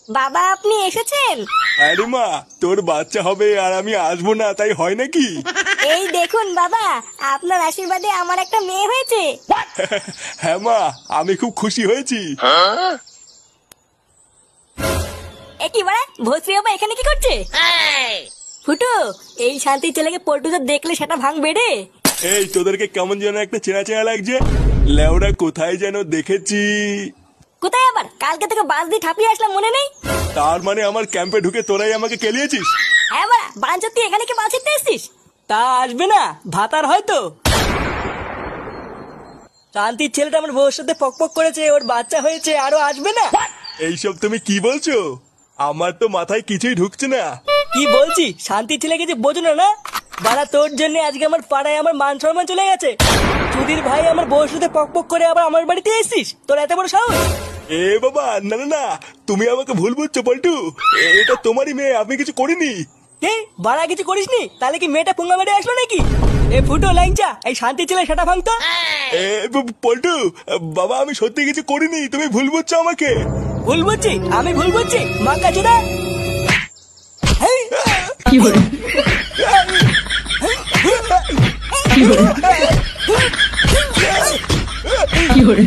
বাবা আপনি এসেছেন? আরে মা, তোর বাচ্চা হবে আর আমি আসবো না তাই হয় নাকি? এই দেখুন বাবা, আপনার আশীর্বাদে আমার একটা মেয়ে হয়েছে। হ্যাঁ মা, আমি খুব খুশি হয়েছি। এ কি বাড়া, ভস্রী বাবা এখানে কি করছে? ফুটো, এই শান্তির ছেলেকে পল্টুতে দেখলে সেটা ভাঙবে রে। এই তোদেরকে কেমন যেন একটা চেনা চেনা লাগছে। লেওরা কোথায় যেন দেখেছি। কোথায় আবার? কালকে থেকে বাস দিয়ে ঠাপিয়ে আসলাম, মনে নেই? তার মানে আমার ক্যাম্পে ঢুকে তোরাই আমাকে কেলিয়েছিস? হ্যাঁ বাড়া, বাঞ্চোদ তুই এখানে কি বাল ছিটতে এসছিস? তা আসবে না, ভাতার হয়তো। শান্তির ছেলেটা আমার বউর সাথে পক করেছে, ওর বাচ্চা হয়েছে, আরো আসবে না। এইসব তুমি কি বলছো? আমার তো মাথায় কিছুই ঢুকছে না। কি বলছি, শান্তির ছেলেকে যে বোঝো না? বাড়া তোর জন্য আজকে আমার পাড়ায় আমার মান সম্মান চলে গেছে। চুদির ভাই আমার বউর সাথে পক করে আবার আমার বাড়িতে এসেছিস, তোর এত বড় সাহস? এ বাবা, না না না, তুমি আমাকে ভুল বুঝছো পল্টু। এটা তোমারই মেয়ে, আমি কিছু করিনি। কে বাড়া কিছু করিসনি? তাহলে কি মেয়েটা পুঙ্গা মেরে আসলো নাকি? এ ফুটো লাইনচা, এই শান্তির ছেলে সেটা ভাঙতো। পল্টু বাবা, আমি সত্যি কিছু করিনি, তুমি ভুল বুঝছো আমাকে। ভুল বুঝছি? আমি ভুল বুঝছি? মা কাজুদা কি করে কি করে কি করে